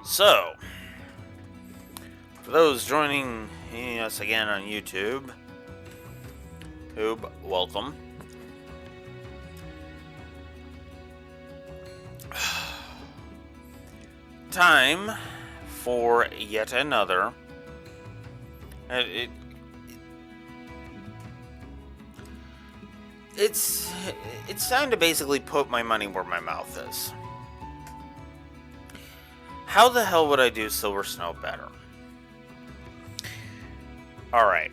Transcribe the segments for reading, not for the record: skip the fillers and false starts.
So, for those joining us again on YouTube, welcome. Time for yet another. It's time to basically put my money where my mouth is. How the hell would I do Silver Snow better? Alright.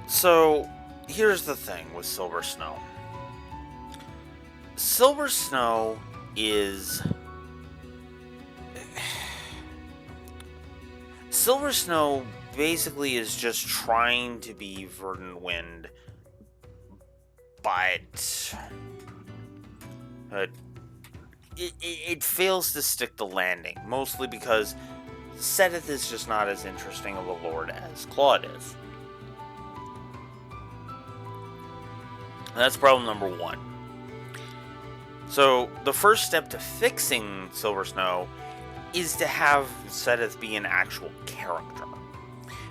So, here's the thing with Silver Snow. Silver Snow is... Silver Snow basically is just trying to be Verdant Wind, but... It fails to stick the landing, mostly because Seteth is just not as interesting of a lord as Claude is. That's problem number one. So, the first step to fixing Silver Snow is to have Seteth be an actual character.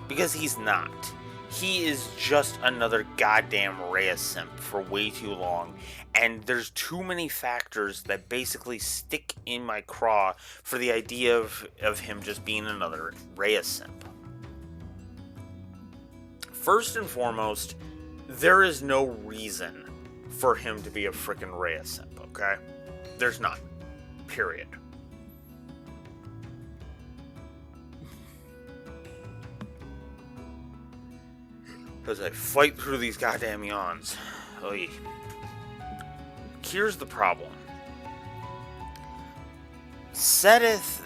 Because he's not. He is just another goddamn Rhea simp for way too long, and there's too many factors that basically stick in my craw for the idea of him just being another Rhea simp. First and foremost, there is no reason for him to be a frickin' Rhea simp, okay? There's none. Period. As I fight through these goddamn yawns. Oy. Here's the problem. Seteth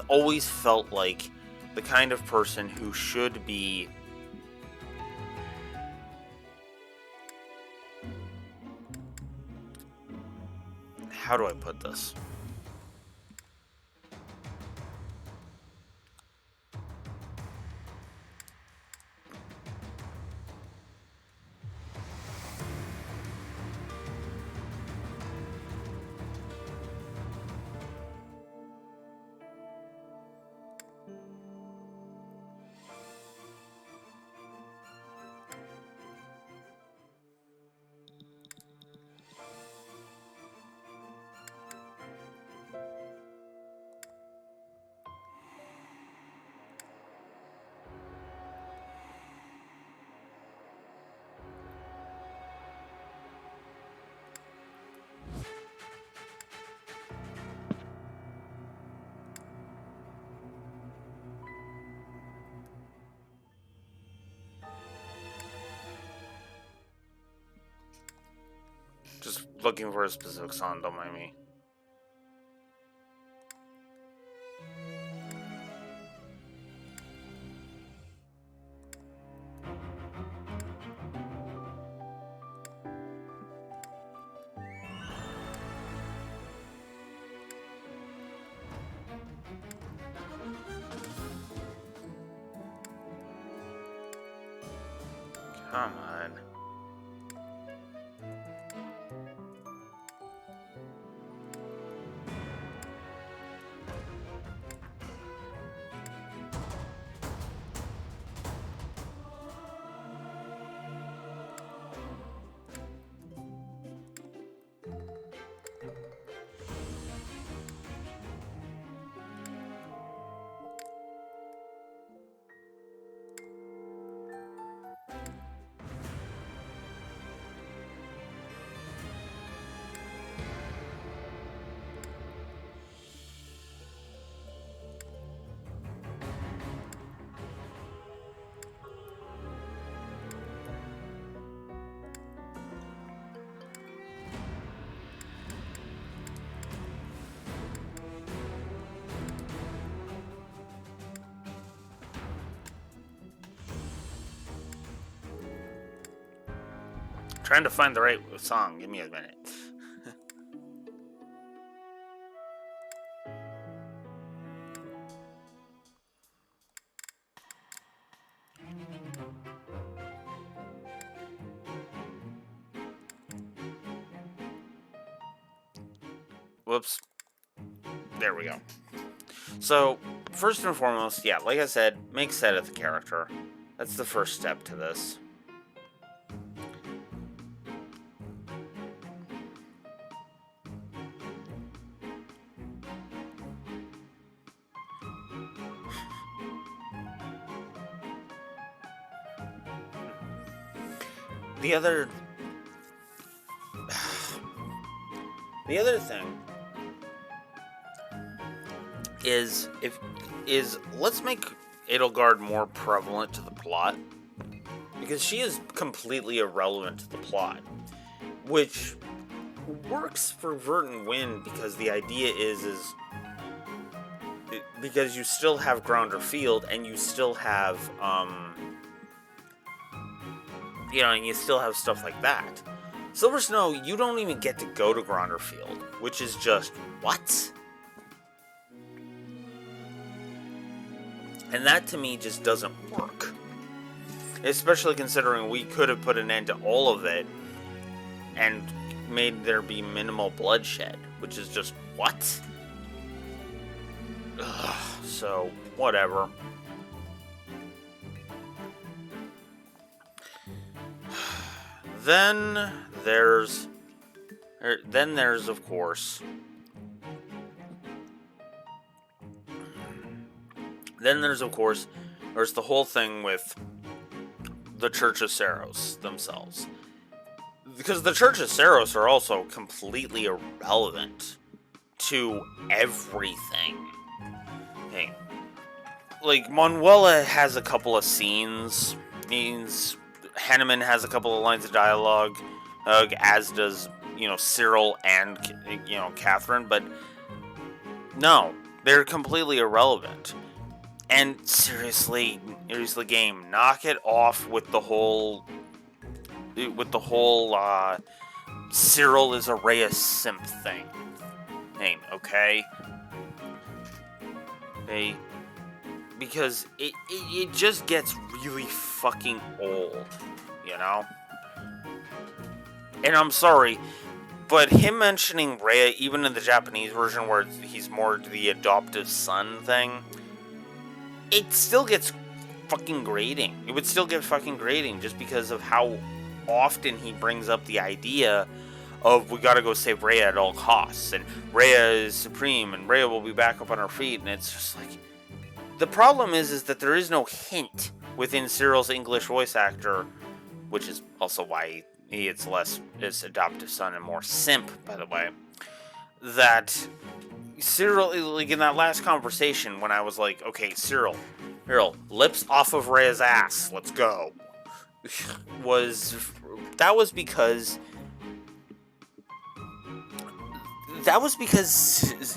always felt like the kind of person who should be... How do I put this? Just looking for a specific song, don't mind me. Come on. Trying to find the right song. Give me a minute. Whoops. There we go. So, first and foremost, yeah, like I said, make Seta the character. That's the first step to this. The other thing is let's make Edelgard more prevalent to the plot, because she is completely irrelevant to the plot, which works for Verdant Wind, because the idea is because you still have Grounder Field and you still have and you still have stuff like that. Silver Snow, you don't even get to go to Grounder Field, which is just what? And that to me just doesn't work. Especially considering we could have put an end to all of it and made there be minimal bloodshed, which is just what? Ugh, so, whatever. Then there's of course there's the whole thing with the Church of Saros themselves. Because the Church of Saros are also completely irrelevant to everything. Hey, like, Manuela has a couple of scenes. Hanneman has a couple of lines of dialogue, as does, Cyril and, Catherine, but no, they're completely irrelevant. And seriously, game, knock it off with the whole Cyril is a Rhea simp thing. Okay? Because it just gets really fucking old, And I'm sorry, but him mentioning Rhea, even in the Japanese version where he's more the adoptive son thing, it still gets fucking grating. It would still get fucking grating just because of how often he brings up the idea of, we gotta go save Rhea at all costs, and Rhea is supreme, and Rhea will be back up on her feet, and it's just like... The problem is that there is no hint within Cyril's English voice actor, which is also why it's less his adoptive son and more simp, by the way, that Cyril, like in that last conversation when I was like, okay, Cyril, lips off of Rhea's ass, let's go, was because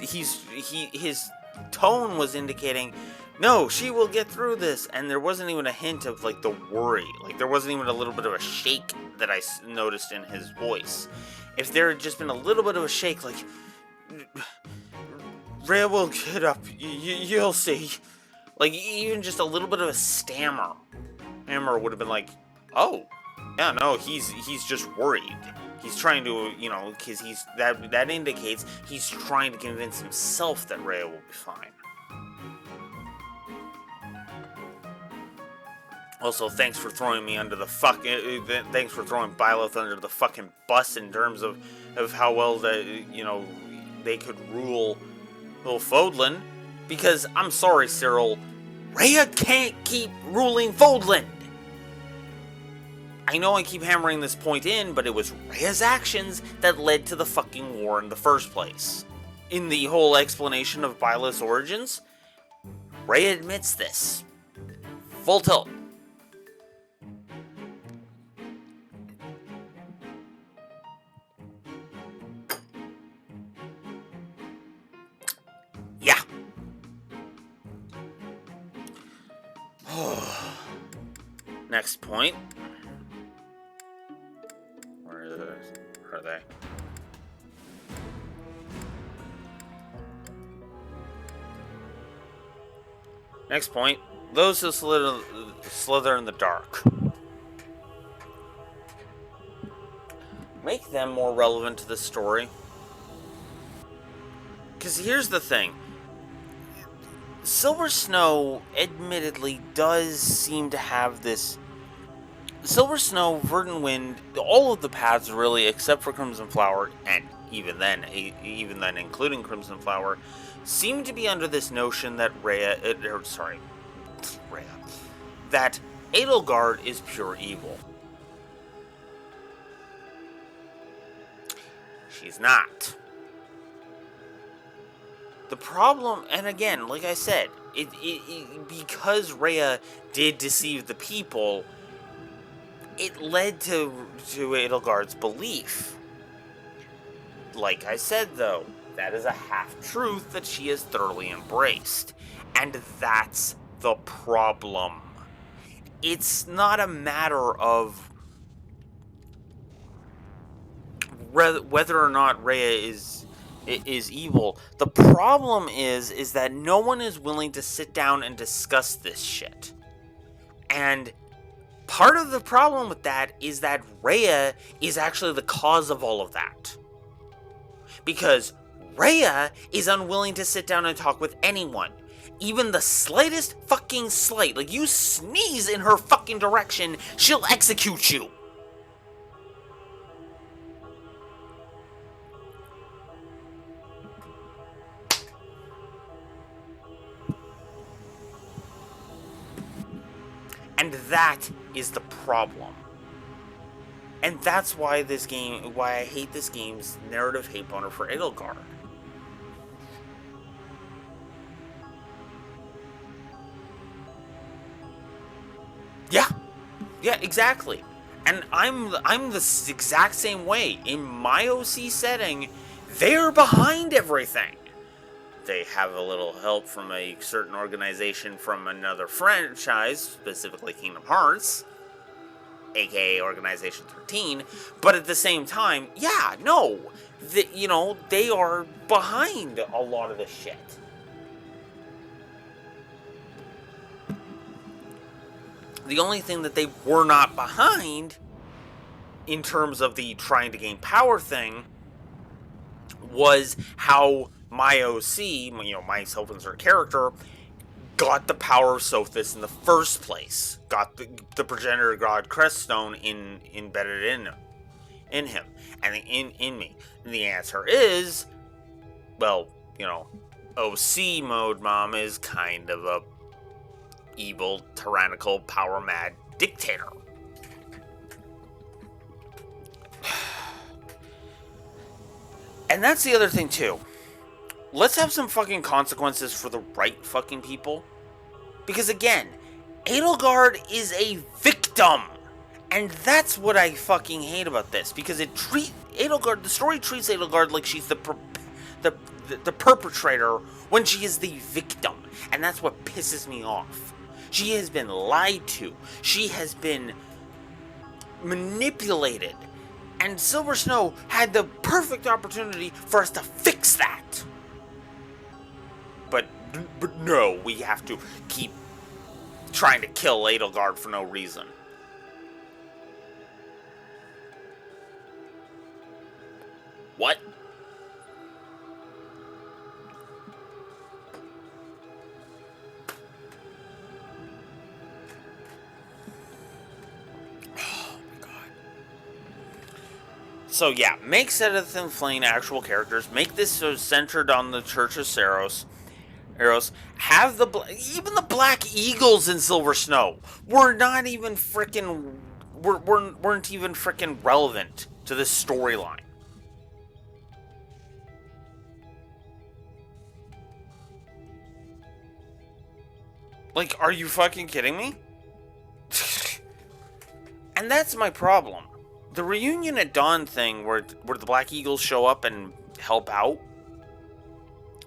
his tone was indicating, no, she will get through this, and there wasn't even a hint of, like, the worry. Like, there wasn't even a little bit of a shake that I noticed in his voice. If there had just been a little bit of a shake, like, Rhea will get up, you'll see. Like, even just a little bit of a stammer would have been like, oh, yeah, no, he's just worried. He's trying to, because that indicates he's trying to convince himself that Rhea will be fine. Also, thanks for throwing me under the thanks for throwing Byleth under the fucking bus in terms of how well they could rule Fodlan. Because, I'm sorry, Cyril, Rhea can't keep ruling Fodlan. I know I keep hammering this point in, but it was Rhea's actions that led to the fucking war in the first place. In the whole explanation of Byleth's origins, Rhea admits this. Full tilt. Yeah. Next point. Where are they? Next point. Those who slither in the dark. Make them more relevant to the story. Because here's the thing. Silver Snow, admittedly, does seem to have this. Silver Snow, Verdant Wind, all of the paths really, except for Crimson Flower, and even then, including Crimson Flower, seem to be under this notion that that Edelgard is pure evil. She's not. The problem, and again, like I said, because Rhea did deceive the people, it led to Edelgard's belief. Like I said, though, that is a half-truth that she has thoroughly embraced. And that's the problem. It's not a matter of whether or not Rhea is evil. The problem is that no one is willing to sit down and discuss this shit. And part of the problem with that is that Rhea is actually the cause of all of that. Because Rhea is unwilling to sit down and talk with anyone. Even the slightest fucking slight. Like, you sneeze in her fucking direction, she'll execute you. And that is the problem. And that's why I hate this game's narrative hate boner for Edelgard. Yeah, exactly. And I'm the exact same way. In my OC setting, they're behind everything. They have a little help from a certain organization from another franchise, specifically Kingdom Hearts, aka Organization 13, but at the same time, they are behind a lot of this shit. The only thing that they were not behind, in terms of the trying to gain power thing, was how my OC, my self-insert character, got the power of Sothis in the first place. Got the progenitor god Creststone embedded in him. And in me. And the answer is, well, OC mode mom is kind of a evil, tyrannical, power-mad dictator. And that's the other thing, too. Let's have some fucking consequences for the right fucking people. Because, again, Edelgard is a victim. And that's what I fucking hate about this. Because the story treats Edelgard like she's the perpetrator when she is the victim. And that's what pisses me off. She has been lied to. She has been manipulated. And Silver Snow had the perfect opportunity for us to fix that. But no, we have to keep trying to kill Edelgard for no reason. What? So yeah, make Sedith and Flame actual characters. Make this so centered on the Church of Eros. Have even the Black Eagles in Silver Snow weren't even freaking relevant to this storyline. Like, are you fucking kidding me? And that's my problem. The Reunion at Dawn thing, where the Black Eagles show up and help out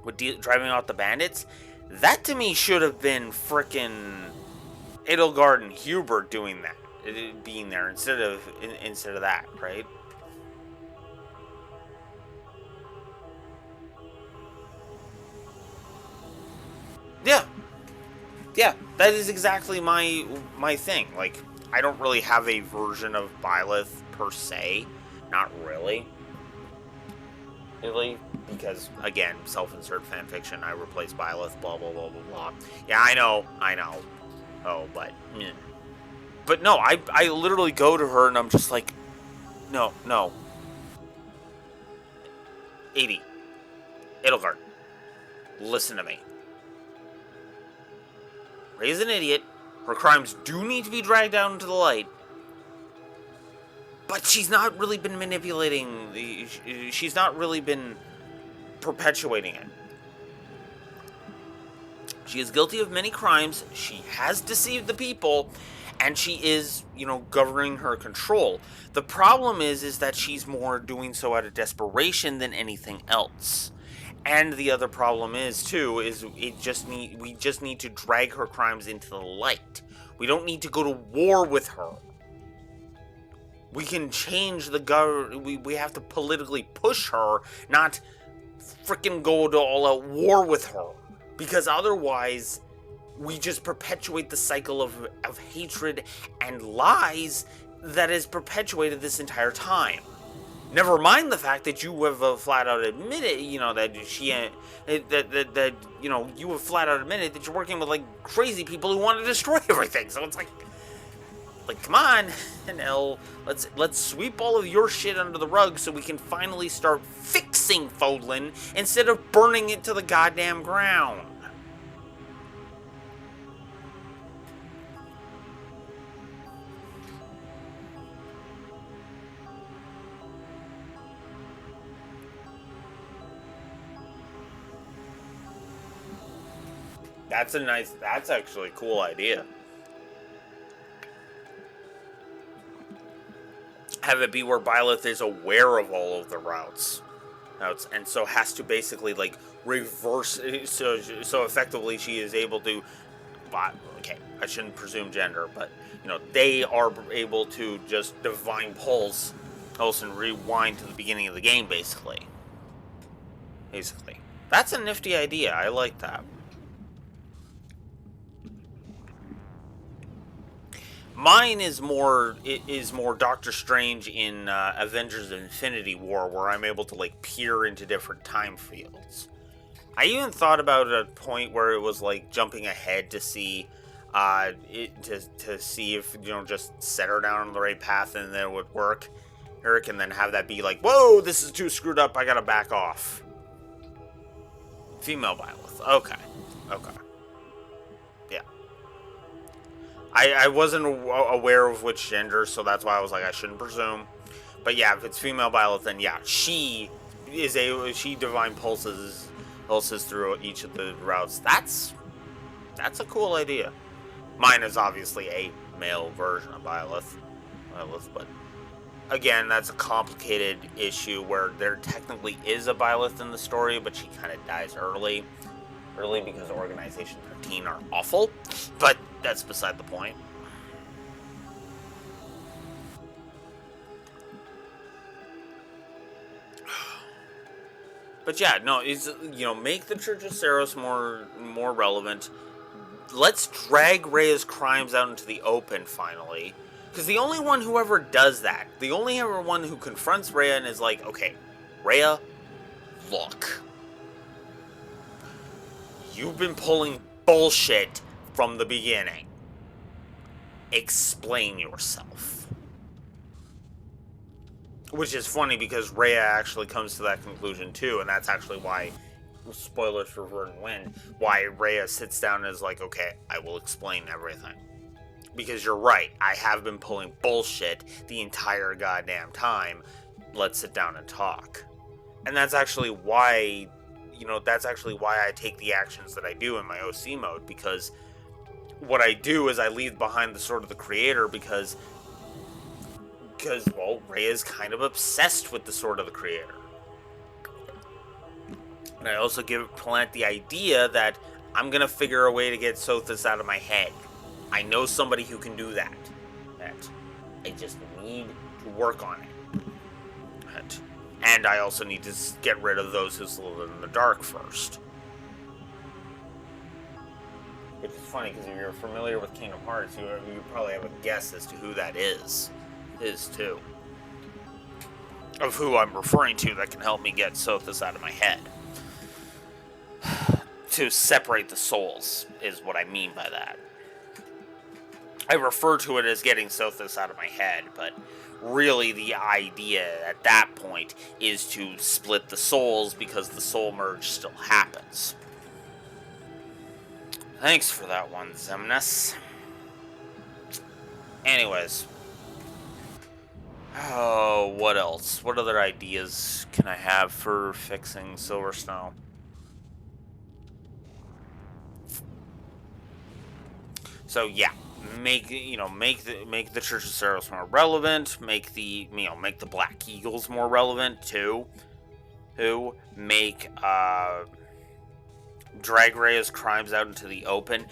with driving out the bandits, that to me should have been frickin' Edelgard and Hubert doing that, being there instead of that, right? Yeah, that is exactly my thing. Like, I don't really have a version of Byleth per se. Not really. because, again, self-insert fanfiction, I replace Byleth, blah, blah, blah, blah, blah. Yeah, I know. Oh, but... But no, I literally go to her and I'm just like, no. 80. Edelgard, listen to me. Ray's an idiot. Her crimes do need to be dragged out into the light. But she's not really been manipulating. She's not really been perpetuating it. She is guilty of many crimes. She has deceived the people. And she is, governing her control. The problem is that she's more doing so out of desperation than anything else. And the other problem is we just need to drag her crimes into the light. We don't need to go to war with her. We can change the government. We have to politically push her, not freaking go to all-out war with her. Because otherwise, we just perpetuate the cycle of hatred and lies that is perpetuated this entire time. Never mind the fact that you have flat out admitted, that you have flat out admitted that you're working with like crazy people who want to destroy everything. So it's like come on, Nell, let's sweep all of your shit under the rug so we can finally start fixing Fodlan instead of burning it to the goddamn ground. That's actually a cool idea. Have it be where Byleth is aware of all of the routes, and so has to basically like reverse. So effectively, she is able to. Okay, I shouldn't presume gender, but they are able to just divine pulse, and rewind to the beginning of the game, basically. That's a nifty idea. I like that. Mine is more Doctor Strange in Avengers Infinity War, where I'm able to like peer into different time fields. I even thought about a point where it was like jumping ahead to see to see if just set her down on the right path and then it would work, Eric, and then have that be like, whoa, this is too screwed up, I gotta back off. Female Byleth. Okay. Yeah. I wasn't aware of which gender, so that's why I was like, I shouldn't presume. But yeah, if it's female Byleth, then yeah, she divine pulses through each of the routes. That's a cool idea. Mine is obviously a male version of Byleth, but again, that's a complicated issue where there technically is a Byleth in the story, but she kind of dies early because Organization 13 are awful, but that's beside the point. But yeah, no, it's, make the Church of Saros more relevant. Let's drag Rhea's crimes out into the open, finally. Because the only one who ever does that, the only ever one who confronts Rhea and is like, okay, Rhea, look. You've been pulling bullshit from the beginning. Explain yourself. Which is funny because Rhea actually comes to that conclusion too, and that's actually why, spoilers for Verdant Wind, why Rhea sits down and is like, okay, I will explain everything. Because you're right, I have been pulling bullshit the entire goddamn time. Let's sit down and talk. And that's actually why, I take the actions that I do in my OC mode, because what I do is I leave behind the Sword of the Creator because Rhea is kind of obsessed with the Sword of the Creator. And I also plant the idea that I'm going to figure a way to get Sothis out of my head. I know somebody who can do that. I just need to work on it. And I also need to get rid of those who live in the dark first. Which is funny, because if you're familiar with Kingdom Hearts, you probably have a guess as to who that is too. of who I'm referring to that can help me get Sothis out of my head. To separate the souls is what I mean by that. I refer to it as getting Sothis out of my head, but really the idea at that point is to split the souls because the soul merge still happens. Thanks for that one, Zemnis. Anyways. Oh, what else? What other ideas can I have for fixing Silver Snow? So yeah, make the Church of Saros more relevant. Make the Black Eagles more relevant too. Make drag Rhea's crimes out into the open.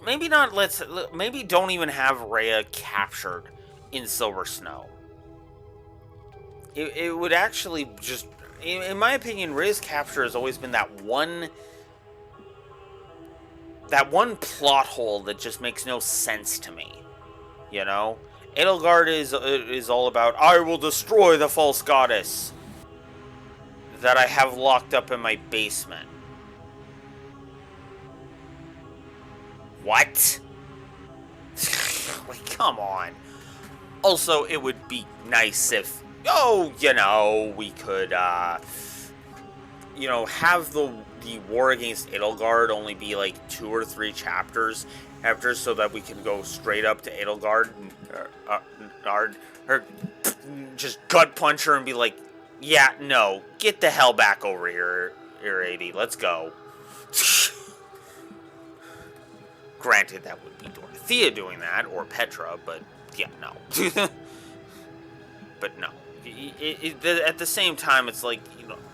Maybe don't even have Rhea captured in Silver Snow. It would actually just, in my opinion, Rhea's capture has always been that one plot hole that just makes no sense to me. You know, Edelgard is all about, I will destroy the false goddess that I have locked up in my basement. What? Like, come on. Also, it would be nice if, we could, have the war against Edelgard only be like 2 or 3 chapters after, so that we can go straight up to Edelgard or just gut punch her and be like, yeah, no, get the hell back over here, 80, let's go. Granted, that would be Dorothea doing that, or Petra, but yeah, no. But no. At the same time, it's like,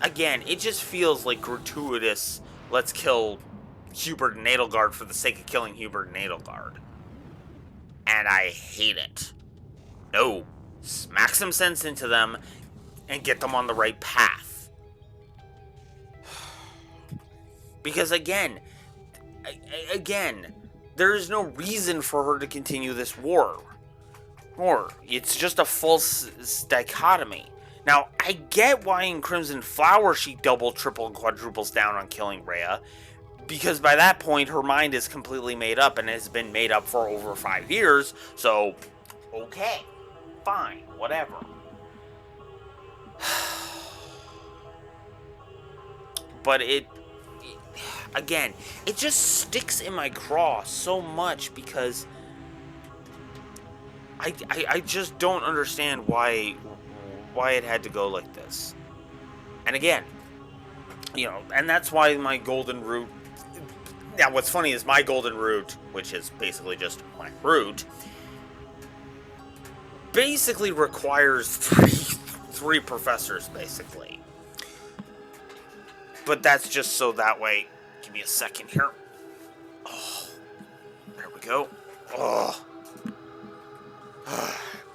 again, it just feels like gratuitous, let's kill Hubert and Edelgard for the sake of killing Hubert and Edelgard. And I hate it. No. Smack some sense into them and get them on the right path. Because again, there is no reason for her to continue this war. Or it's just a false dichotomy. Now, I get why in Crimson Flower she double, triple, and quadruples down on killing Rhea, because by that point her mind is completely made up and has been made up for over 5 years, so, okay, fine, whatever. But again, it just sticks in my craw so much because I just don't understand why it had to go like this. And again, and that's why my golden root. Now, what's funny is my golden root, which is basically just my root, basically requires three professors, basically. But that's just so that way. Give me a second here. Oh, there we go. Oh.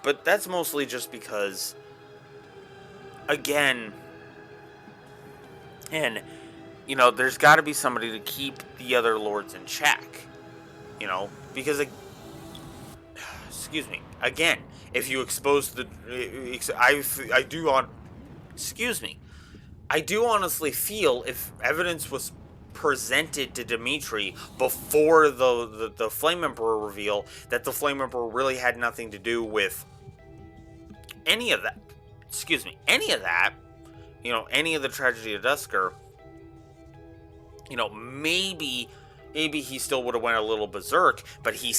But that's mostly just because, again, and, there's got to be somebody to keep the other lords in check, because, excuse me, again, if you expose I do honestly feel if evidence was presented to Dimitri before the Flame Emperor reveal, that the Flame Emperor really had nothing to do with any of that. Any of that. Any of the tragedy of Dusker. Maybe he still would have went a little berserk, but he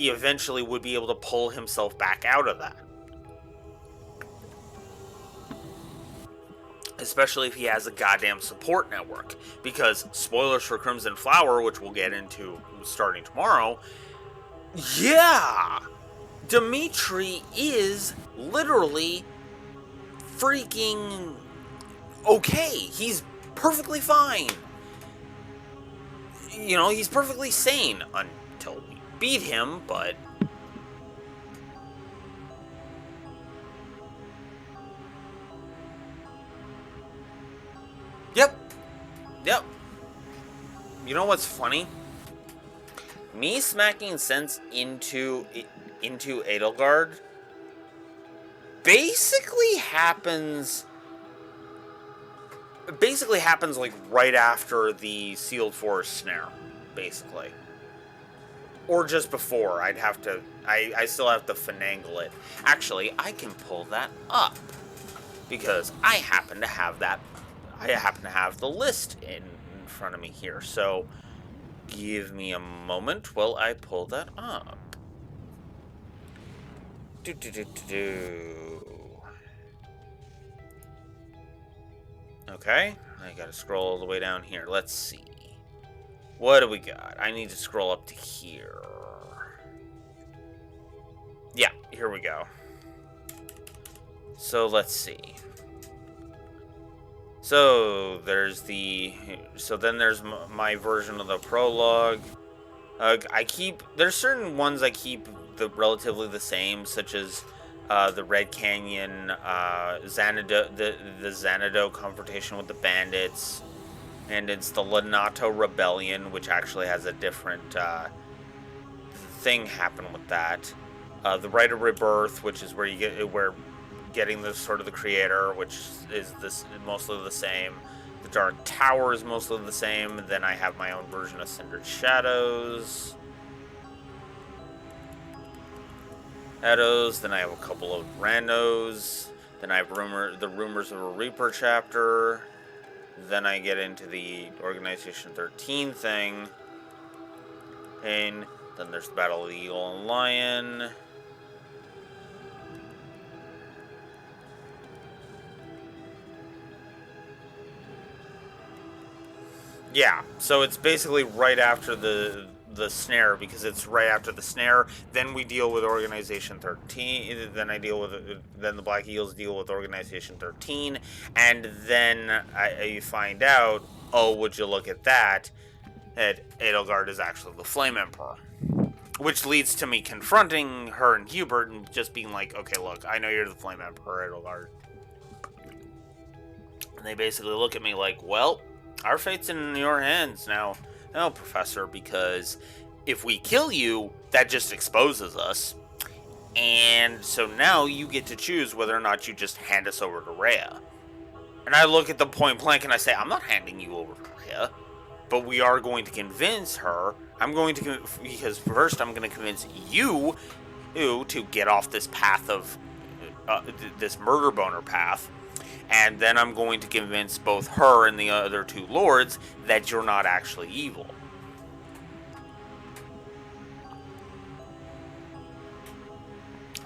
eventually would be able to pull himself back out of that. Especially if he has a goddamn support network. Because, spoilers for Crimson Flower, which we'll get into starting tomorrow, yeah! Dimitri is literally freaking okay. He's perfectly fine. He's perfectly sane until we beat him, but... Yep. You know what's funny? Me smacking sense into Edelgard basically happens like right after the sealed forest snare, basically. Or just before. I still have to finagle it. Actually, I can pull that up because I happen to have the list in front of me here. So give me a moment while I pull that up. Okay, I gotta scroll all the way down here. Let's see. What do we got? I need to scroll up to here. Yeah, here we go. So let's see. So there's my version of the prologue. There's certain ones I keep relatively the same, such as the Red Canyon, Xanadu, the Xanadu confrontation with the bandits, and it's the Lanato Rebellion, which actually has a different thing happen with that. The Rite of Rebirth, which is where getting the sort of the creator, which is this mostly the same. The Dark Tower is mostly the same. Then I have my own version of Cindered Shadows. Then I have a couple of randos. Then I have the Rumors of a Reaper chapter. Then I get into the Organization 13 thing. And then there's the Battle of the Eagle and Lion. Yeah, so it's basically right after the snare, because it's right after the snare. Then we deal with Organization 13. Then the Black Eagles deal with Organization 13, and then you find out, oh, would you look at that Edelgard is actually the Flame Emperor. Which leads to me confronting her and Hubert and just being like, okay, look, I know you're the Flame Emperor, Edelgard. And they basically look at me like, well, our fate's in your hands now, Professor, because if we kill you, that just exposes us. And so now you get to choose whether or not you just hand us over to Rhea. And I look at them point blank and I say, I'm not handing you over to Rhea, but we are going to convince her. Because first I'm going to convince you to get off this path of, this murder boner path. And then I'm going to convince both her and the other two lords that you're not actually evil.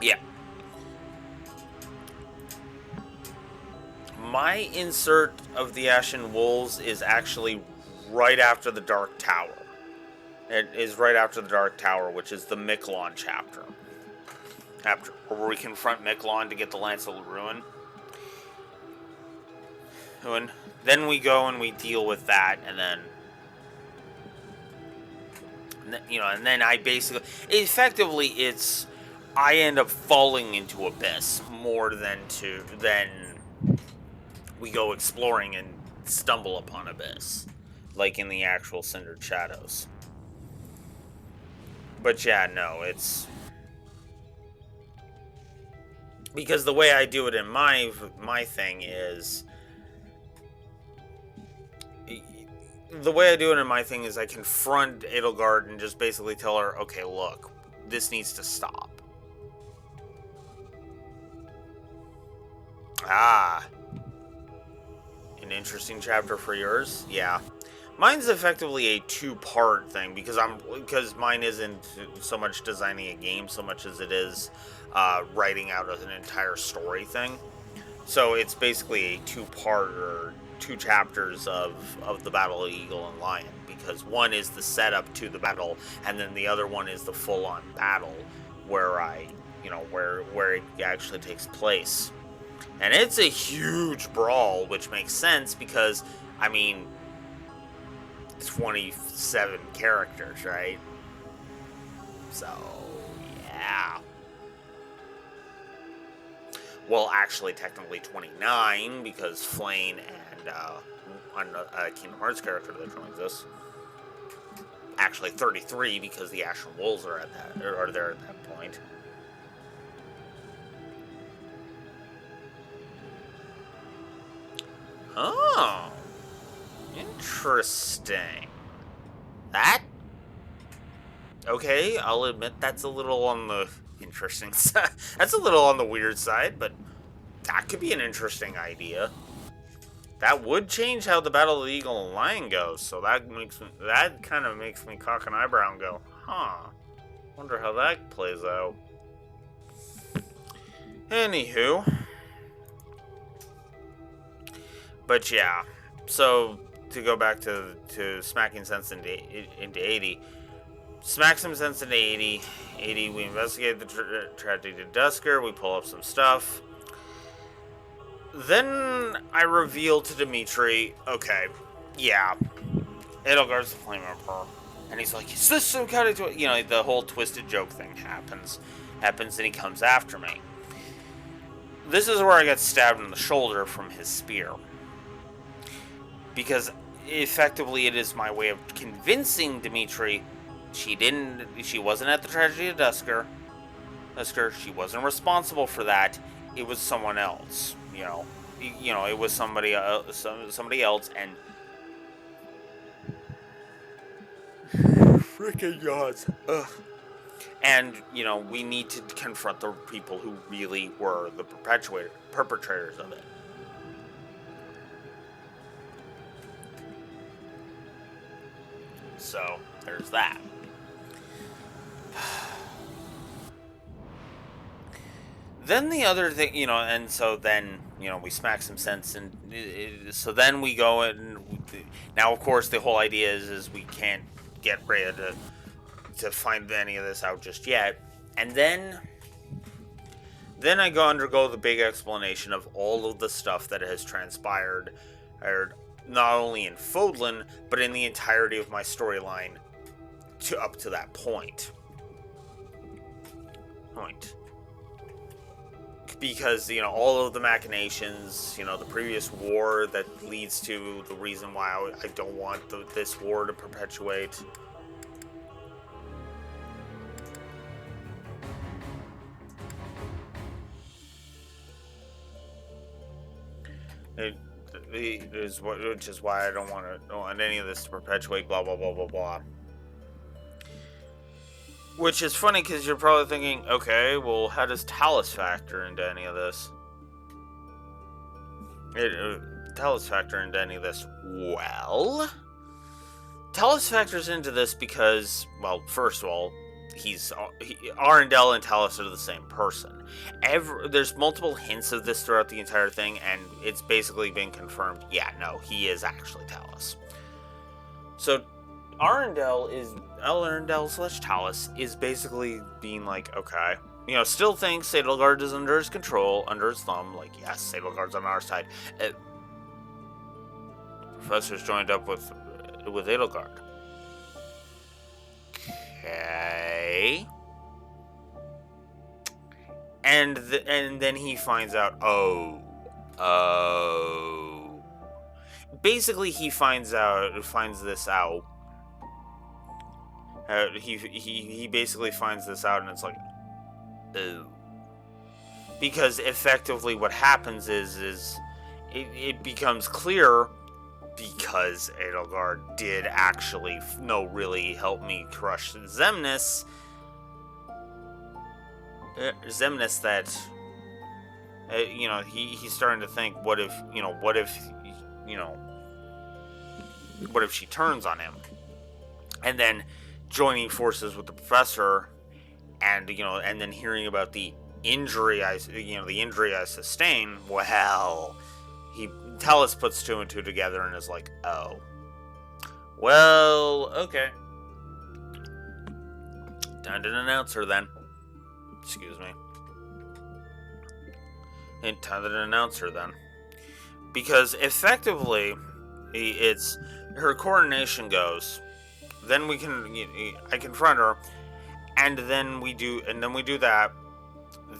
Yeah. My insert of the Ashen Wolves is actually right after the Dark Tower. It is right after the Dark Tower, which is the Miklon chapter. Where we confront Miklon to get the Lance of Ruin. And then we go and we deal with that, and then I basically, effectively, I end up falling into Abyss more than we go exploring and stumble upon Abyss, like in the actual Cindered Shadows. But yeah, no, it's because the way I do it in my thing is. The way I do it in my thing is I confront Edelgard and just basically tell her, okay, look, this needs to stop. Ah. An interesting chapter for yours? Yeah. Mine's effectively a two-part thing, because mine isn't so much designing a game so much as it is writing out an entire story thing. So it's basically a two-part or two chapters of the Battle of the Eagle and Lion, because one is the setup to the battle, and then the other one is the full-on battle where where it actually takes place. And it's a huge brawl, which makes sense because, 27 characters, right? So, yeah. Well, actually, technically 29, because Flayn and a Kingdom Hearts character that joins us. Actually, 33, because the Ashen Wolves are there at that point. Interesting. That? Okay, I'll admit that's a little on the interesting side. That's a little on the weird side, but that could be an interesting idea. That would change how the Battle of the Eagle and Lion goes, so that kind of makes me cock an eyebrow and go, huh. Wonder how that plays out. Anywho. But yeah, so to go back to smacking sense into 80. Smack some sense into 80. 80, we investigate the tragedy of Dusker. We pull up some stuff. Then I reveal to Dimitri, okay, yeah, Edelgard's the Flame Emperor. And he's like, is this some kind of... You know, the whole twisted joke thing happens and he comes after me. This is where I got stabbed in the shoulder from his spear. Because effectively it is my way of convincing Dimitri she wasn't at the tragedy of Dusker. She wasn't responsible for that. It was someone else, you know, it was somebody else, and freaking gods. Ugh. And, you know, we need to confront the people who really were the perpetrators of it. So, there's that. Then the other thing, you know, and so then, you know, we smack some sense, and so then we go and now, of course, the whole idea is we can't get Rhea to find any of this out just yet, and then I undergo the big explanation of all of the stuff that has transpired, not only in Fodlan, but in the entirety of my storyline up to that point. Because, you know, all of the machinations, you know, the previous war that leads to the reason why I don't want this war to perpetuate. Which is why I don't want any of this to perpetuate, blah, blah, blah, blah, blah. Which is funny, because you're probably thinking, okay, well, how does Talus factor into any of this? Talus factor into any of this? Well, Talus factors into this because, well, first of all, Arundel and Talus are the same person. There's multiple hints of this throughout the entire thing, and it's basically been confirmed, yeah, no, he is actually Talus. So, Arundel / Talus is basically being like, okay, you know, still thinks Edelgard is under his control, under his thumb, like, yes, Edelgard's on our side. Professor's joined up with Edelgard. Okay. And then he finds out, basically he finds this out. He basically finds this out, and it's like, oh. Because effectively what happens is it becomes clear, because Edelgard did actually really help me crush Xemnas, that you know, he's starting to think, what if she turns on him? And then joining forces with the professor, and and then hearing about the injury I sustained. Well, Talus puts 2 and 2 together and is like, oh, well, okay. Time to announce her then. Excuse me. And time to announce her then, because effectively, it's her coronation goes. Then I confront her, and then we do that.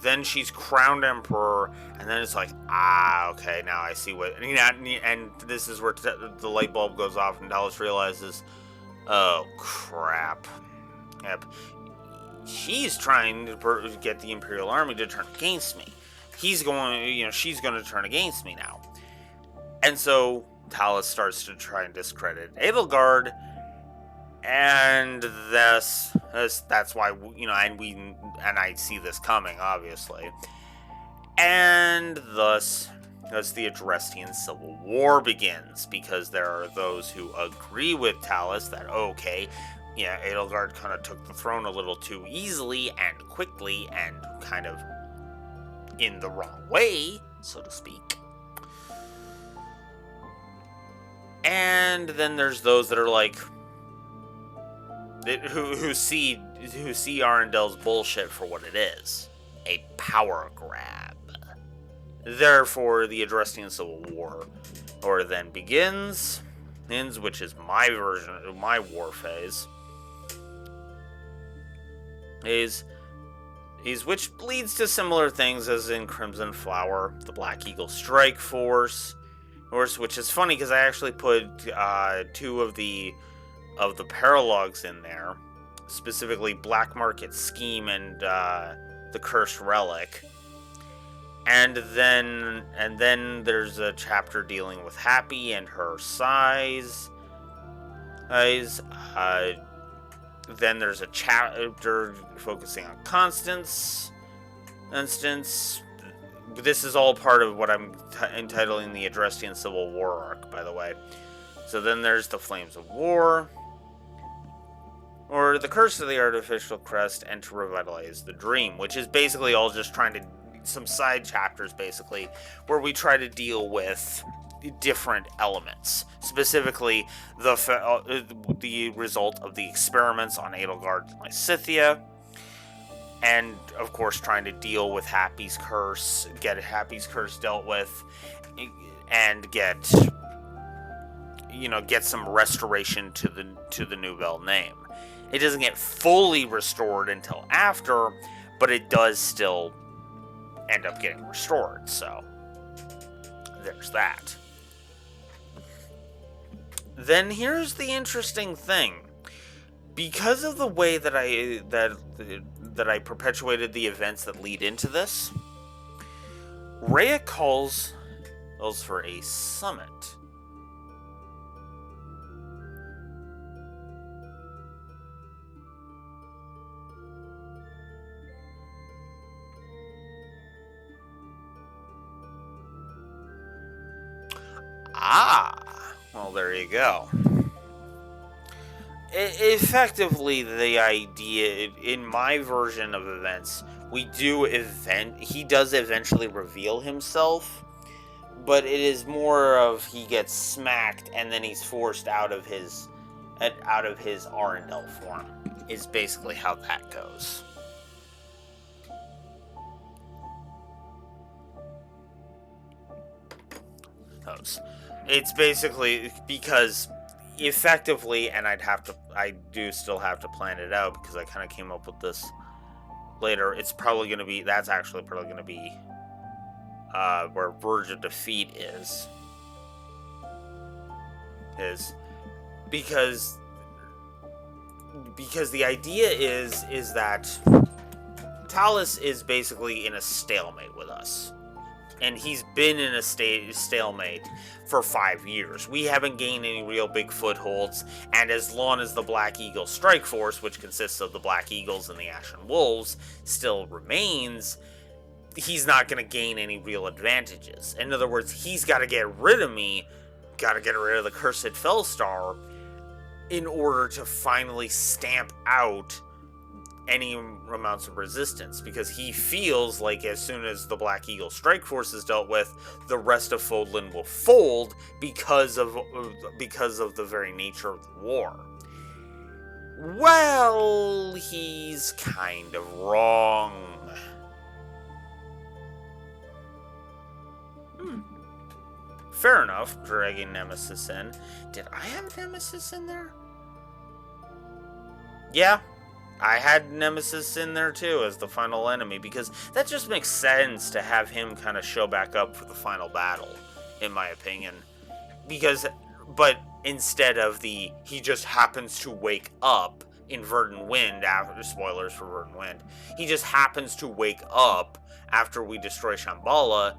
Then she's crowned emperor, and then it's like, okay, now I see what. And this is where the light bulb goes off, and Dallas realizes, oh crap, yep, she's trying to get the Imperial Army to turn against me. She's going to turn against me now, and so Talus starts to try and discredit Edelgard, and that's why, and I see this coming, obviously, and thus the Adrestian Civil War begins, because there are those who agree with Talus that, okay, yeah, Edelgard kind of took the throne a little too easily and quickly and kind of in the wrong way, so to speak. And then there's those that are like, who see Arendelle's bullshit for what it is, a power grab. Therefore, the Adrestian Civil War, then begins, which is my version of my war phase, is which leads to similar things as in Crimson Flower, the Black Eagle Strike Force, which is funny because I actually put 2 of the paralogs in there, specifically Black Market Scheme and the Cursed Relic. And then there's a chapter dealing with Happy and her size. Then there's a chapter focusing on Constance. This is all part of what I'm entitling the Adrestian Civil War arc, by the way. So then there's the Flames of War, or the Curse of the Artificial Crest, and to Revitalize the Dream, which is basically all just trying to, some side chapters basically, where we try to deal with different elements, specifically the result of the experiments on Edelgard and Lysithea, and of course trying to deal with Happy's curse, get Happy's curse dealt with, and get some restoration to the Nouvelle name. It doesn't get fully restored until after, but it does still end up getting restored, so there's that. Then here's the interesting thing. Because of the way that I perpetuated the events that lead into this, Rhea calls for a summit. Well, there you go. Effectively, the idea, in my version of events, he does eventually reveal himself, but it is more of he gets smacked and then he's forced out of his Arendelle form, is basically how that goes. It's basically because effectively, and I do still have to plan it out because I kind of came up with this later. That's actually probably going to be where Verge of Defeat is because the idea is that Talus is basically in a stalemate with us. And he's been in a stalemate for 5 years. We haven't gained any real big footholds, and as long as the Black Eagle Strike Force, which consists of the Black Eagles and the Ashen Wolves, still remains, he's not going to gain any real advantages. In other words, he's got to get rid of me, got to get rid of the Cursed Fellstar, in order to finally stamp out any amounts of resistance, because he feels like as soon as the Black Eagle Strike Force is dealt with, the rest of Fodlan will fold because of the very nature of the war. Well, he's kind of wrong. Fair enough, dragging Nemesis in. Did I have Nemesis in there? Yeah. I had Nemesis in there too as the final enemy, because that just makes sense to have him kind of show back up for the final battle, in my opinion. But instead of he just happens to wake up in Verdant Wind, after spoilers for Verdant Wind, he just happens to wake up after we destroy Shambhala.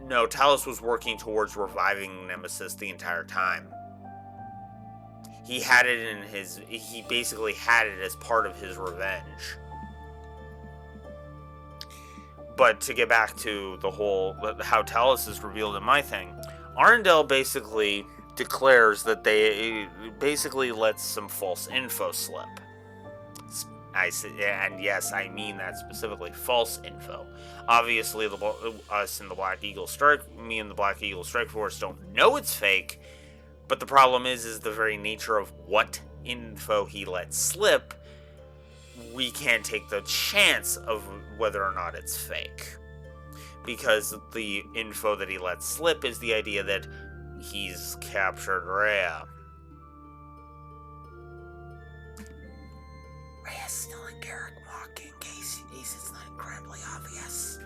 no, Talos was working towards reviving Nemesis the entire time. He had it in his... He basically had it as part of his revenge. But to get back to the whole... how Talos is revealed in my thing, Arundel basically declares that they... basically lets some false info slip. And yes, I mean that specifically, false info. Obviously, us and the Black Eagle Strike... me and the Black Eagle Strike Force don't know it's fake, but the problem is the very nature of what info he lets slip. We can't take the chance of whether or not it's fake. Because the info that he lets slip is the idea that he's captured Rhea. Rhea's still in Garrick Walk, in case it's not incredibly obvious.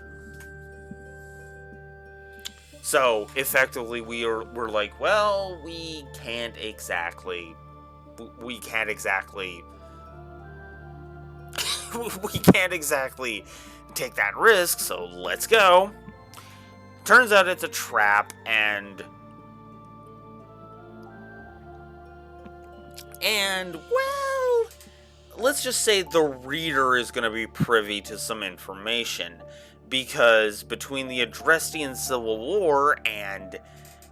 So, effectively, we're like, well, we can't exactly we can't exactly take that risk, so let's go. Turns out it's a trap, and well, let's just say the reader is going to be privy to some information, because between the Adrestian Civil War and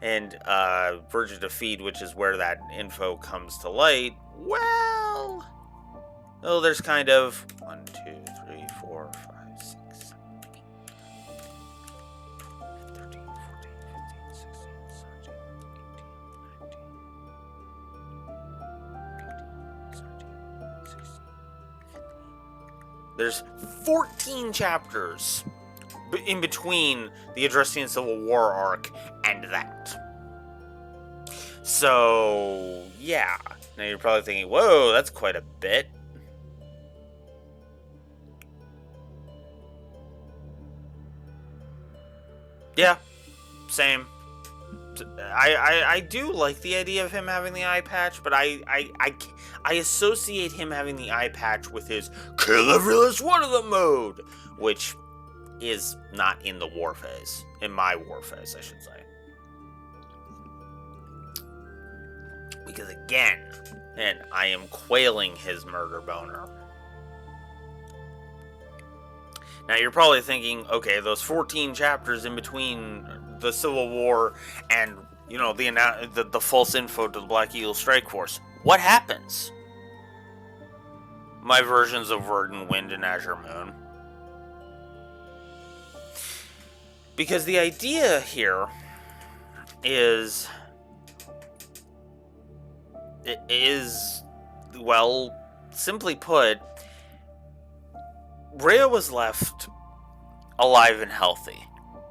Verge of Defeat, which is where that info comes to light, well, there's kind of 1, 2, 3, 4, 5, 6, 7, 8, 9, 10, 13, 14, 15, 16, 17, 18, 19, 17, 16. There's 14 chapters in between the Adrestian Civil War arc and that. So, yeah. Now you're probably thinking, whoa, that's quite a bit. Yeah, same. I do like the idea of him having the eye patch, but I associate him having the eye patch with his kill every last one of them mode, which is not in the war phase. In my war phase, I should say. Because again, and I am quailing his murder boner. Now you're probably thinking, okay, those 14 chapters in between the Civil War and, you know, the false info to the Black Eagle Strike Force, what happens? My versions of Verdant Wind and Azure Moon. Because the idea here is, well, simply put, Rhea was left alive and healthy,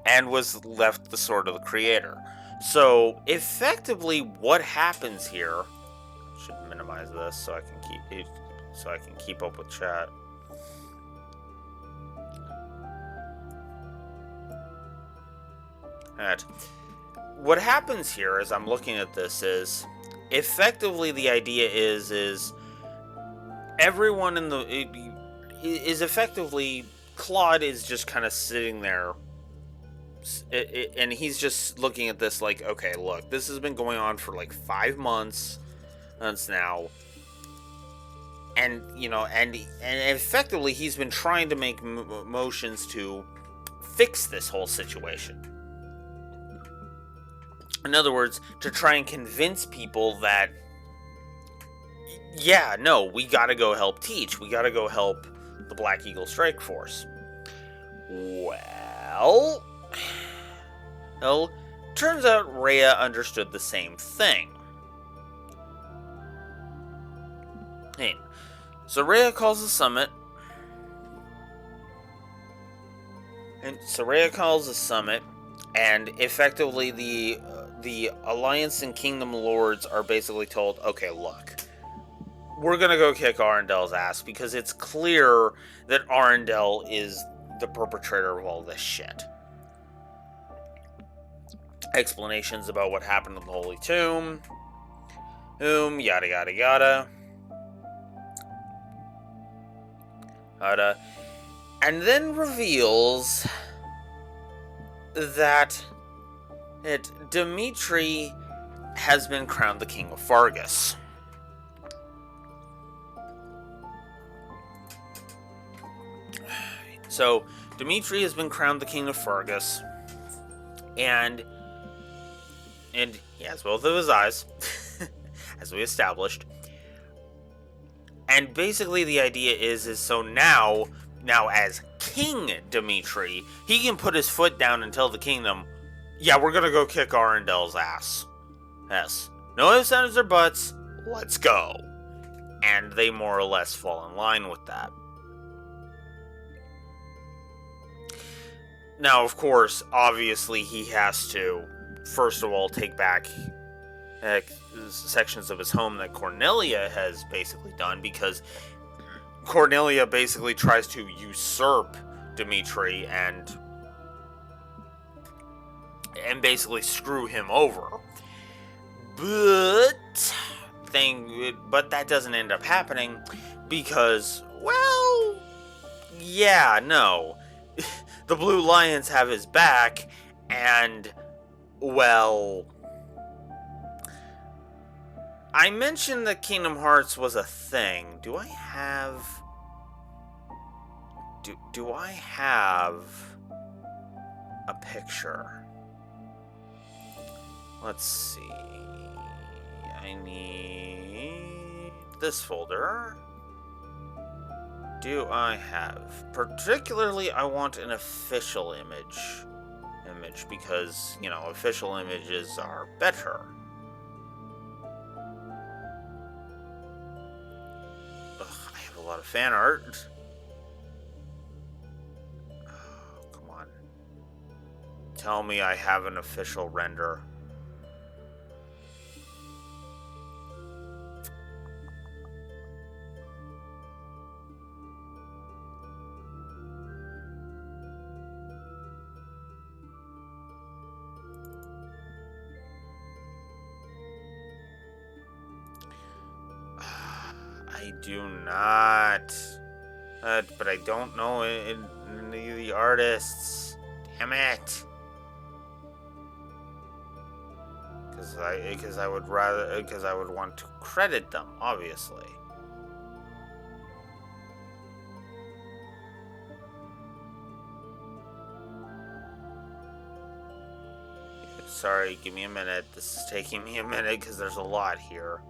and was left the Sword of the Creator. So, effectively, what happens here... I should minimize this so I can keep up with chat. Alright. What happens here, as I'm looking at this, is effectively the idea is everyone in the... is effectively... Claude is just kind of sitting there, and he's just looking at this like, okay, look, this has been going on for like 5 months now, and, you know, and effectively he's been trying to make motions to fix this whole situation. In other words, to try and convince people that, yeah, no, we gotta go help Teach, we gotta go help the Black Eagle Strike Force. Well, turns out Rhea understood the same thing. Hey, so Rhea calls a summit, and effectively the Alliance and Kingdom Lords are basically told, okay, look, we're gonna go kick Arendel's ass because it's clear that Arundel is the perpetrator of all this shit. Explanations about what happened in the Holy Tomb, yada yada yada. And then reveals that Dmitri has been crowned the king of Fargus. So, Dmitri has been crowned the king of Fargus, and he has both of his eyes, as we established. And basically the idea is so now as King Dmitri, he can put his foot down and tell the kingdom, yeah, we're gonna go kick Arendel's ass. Yes. No ifs, ands, or buts, let's go. And they more or less fall in line with that. Now, of course, obviously he has to, first of all, take back sections of his home that Cornelia has basically done, because Cornelia basically tries to usurp Dmitri and basically screw him over. But that doesn't end up happening because, well, yeah, no. The Blue Lions have his back, and, well, I mentioned that Kingdom Hearts was a thing. Do I have a picture? Let's see. I need this folder. Do I have? Particularly, I want an official image because, official images are better. I have a lot of fan art. Oh, come on. Tell me I have an official render. I do not. But I don't know any of the artists. Damn it. Because I would want to credit them, obviously. Sorry, give me a minute. This is taking me a minute because there's a lot here.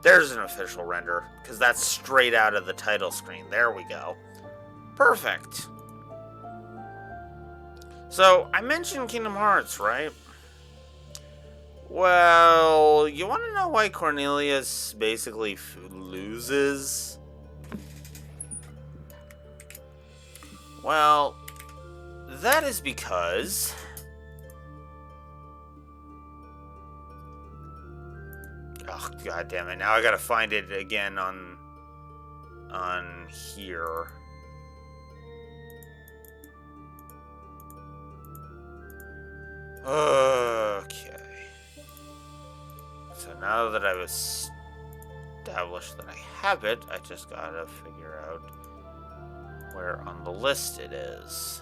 There's an official render, because that's straight out of the title screen. There we go. Perfect. So, I mentioned Kingdom Hearts, right? Well, you want to know why Cornelius basically loses? Well, that is because oh, god damn it. Now I gotta find it again on here. Okay. So now that I've established that I have it, I just gotta figure out where on the list it is.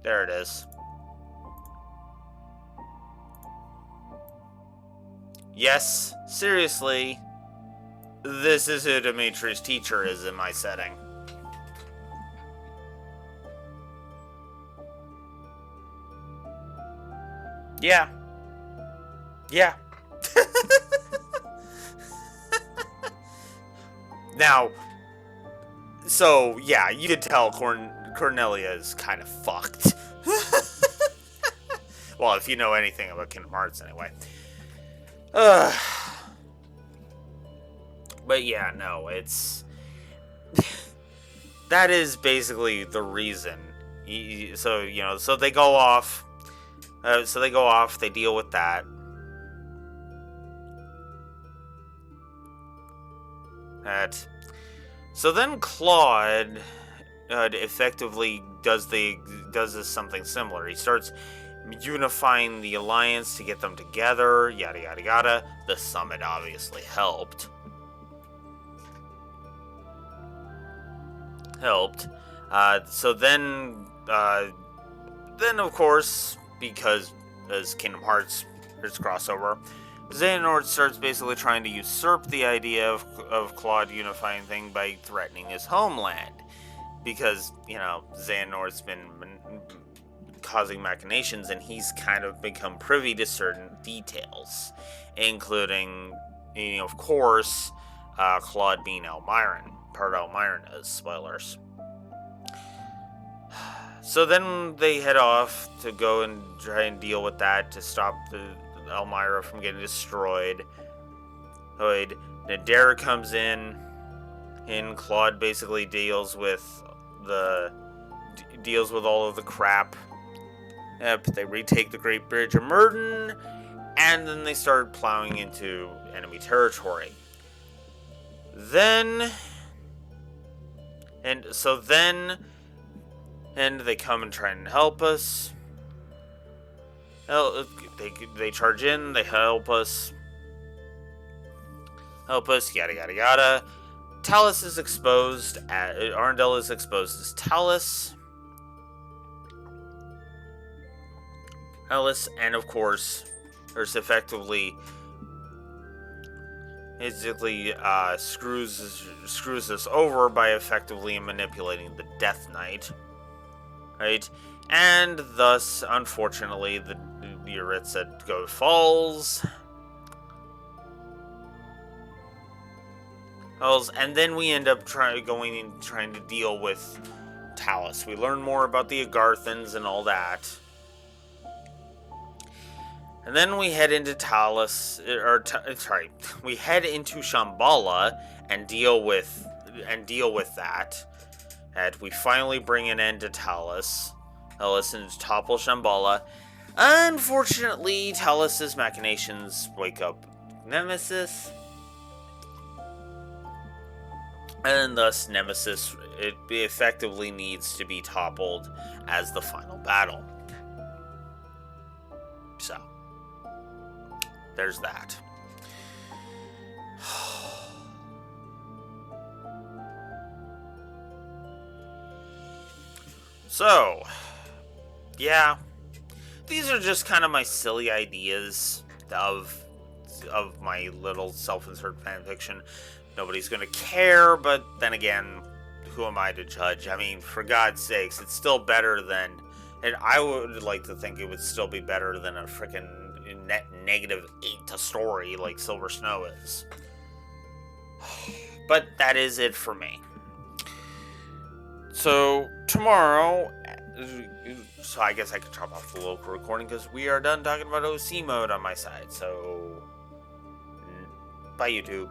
There it is. Yes, seriously, this is who Dimitri's teacher is in my setting. Yeah. Yeah. Now, So, yeah, you could tell Cornelia is kind of fucked. Well, if you know anything about Kingdom Hearts, anyway. But yeah, no, it's... that is basically the reason. So, so they go off. They deal with that. So then Claude effectively does something similar. He starts unifying the alliance to get them together, yada yada yada. The summit obviously helped. So then of course, because as Kingdom Hearts, there's crossover, Xehanort starts basically trying to usurp the idea of Claude unifying thing by threatening his homeland. Because, Xehanort's been causing machinations, and he's kind of become privy to certain details, including, of course, Claude being part Elmyran, spoilers. So then they head off to go and try and deal with that to stop Elmyra from getting destroyed. Nadera comes in, and Claude basically deals with all of the crap. Yep, they retake the Great Bridge of Murden, and then they start plowing into enemy territory. And they come and try and help us. They charge in, they help us, yada yada yada. Talus is exposed, Arundel is exposed as Talus, and of course, there's effectively screws us over by effectively manipulating the Death Knight, right? And thus, unfortunately, the Yuritsa falls. And then we end up trying to deal with Talus. We learn more about the Agarthans and all that. And then we head into we head into Shambhala and deal with that. And we finally bring an end to Talus and topple Shambhala. Unfortunately, Talus's machinations wake up Nemesis. And thus, Nemesis effectively needs to be toppled as the final battle. So, there's that. So, yeah, these are just kind of my silly ideas of my little self-insert fanfiction. Nobody's going to care, but then again, who am I to judge? I mean, for God's sakes, it's still better than... And I would like to think it would still be better than a freaking net -8 to story like Silver Snow is. But that is it for me. So, tomorrow... So I guess I could chop off the local recording because we are done talking about OC mode on my side. So, bye YouTube.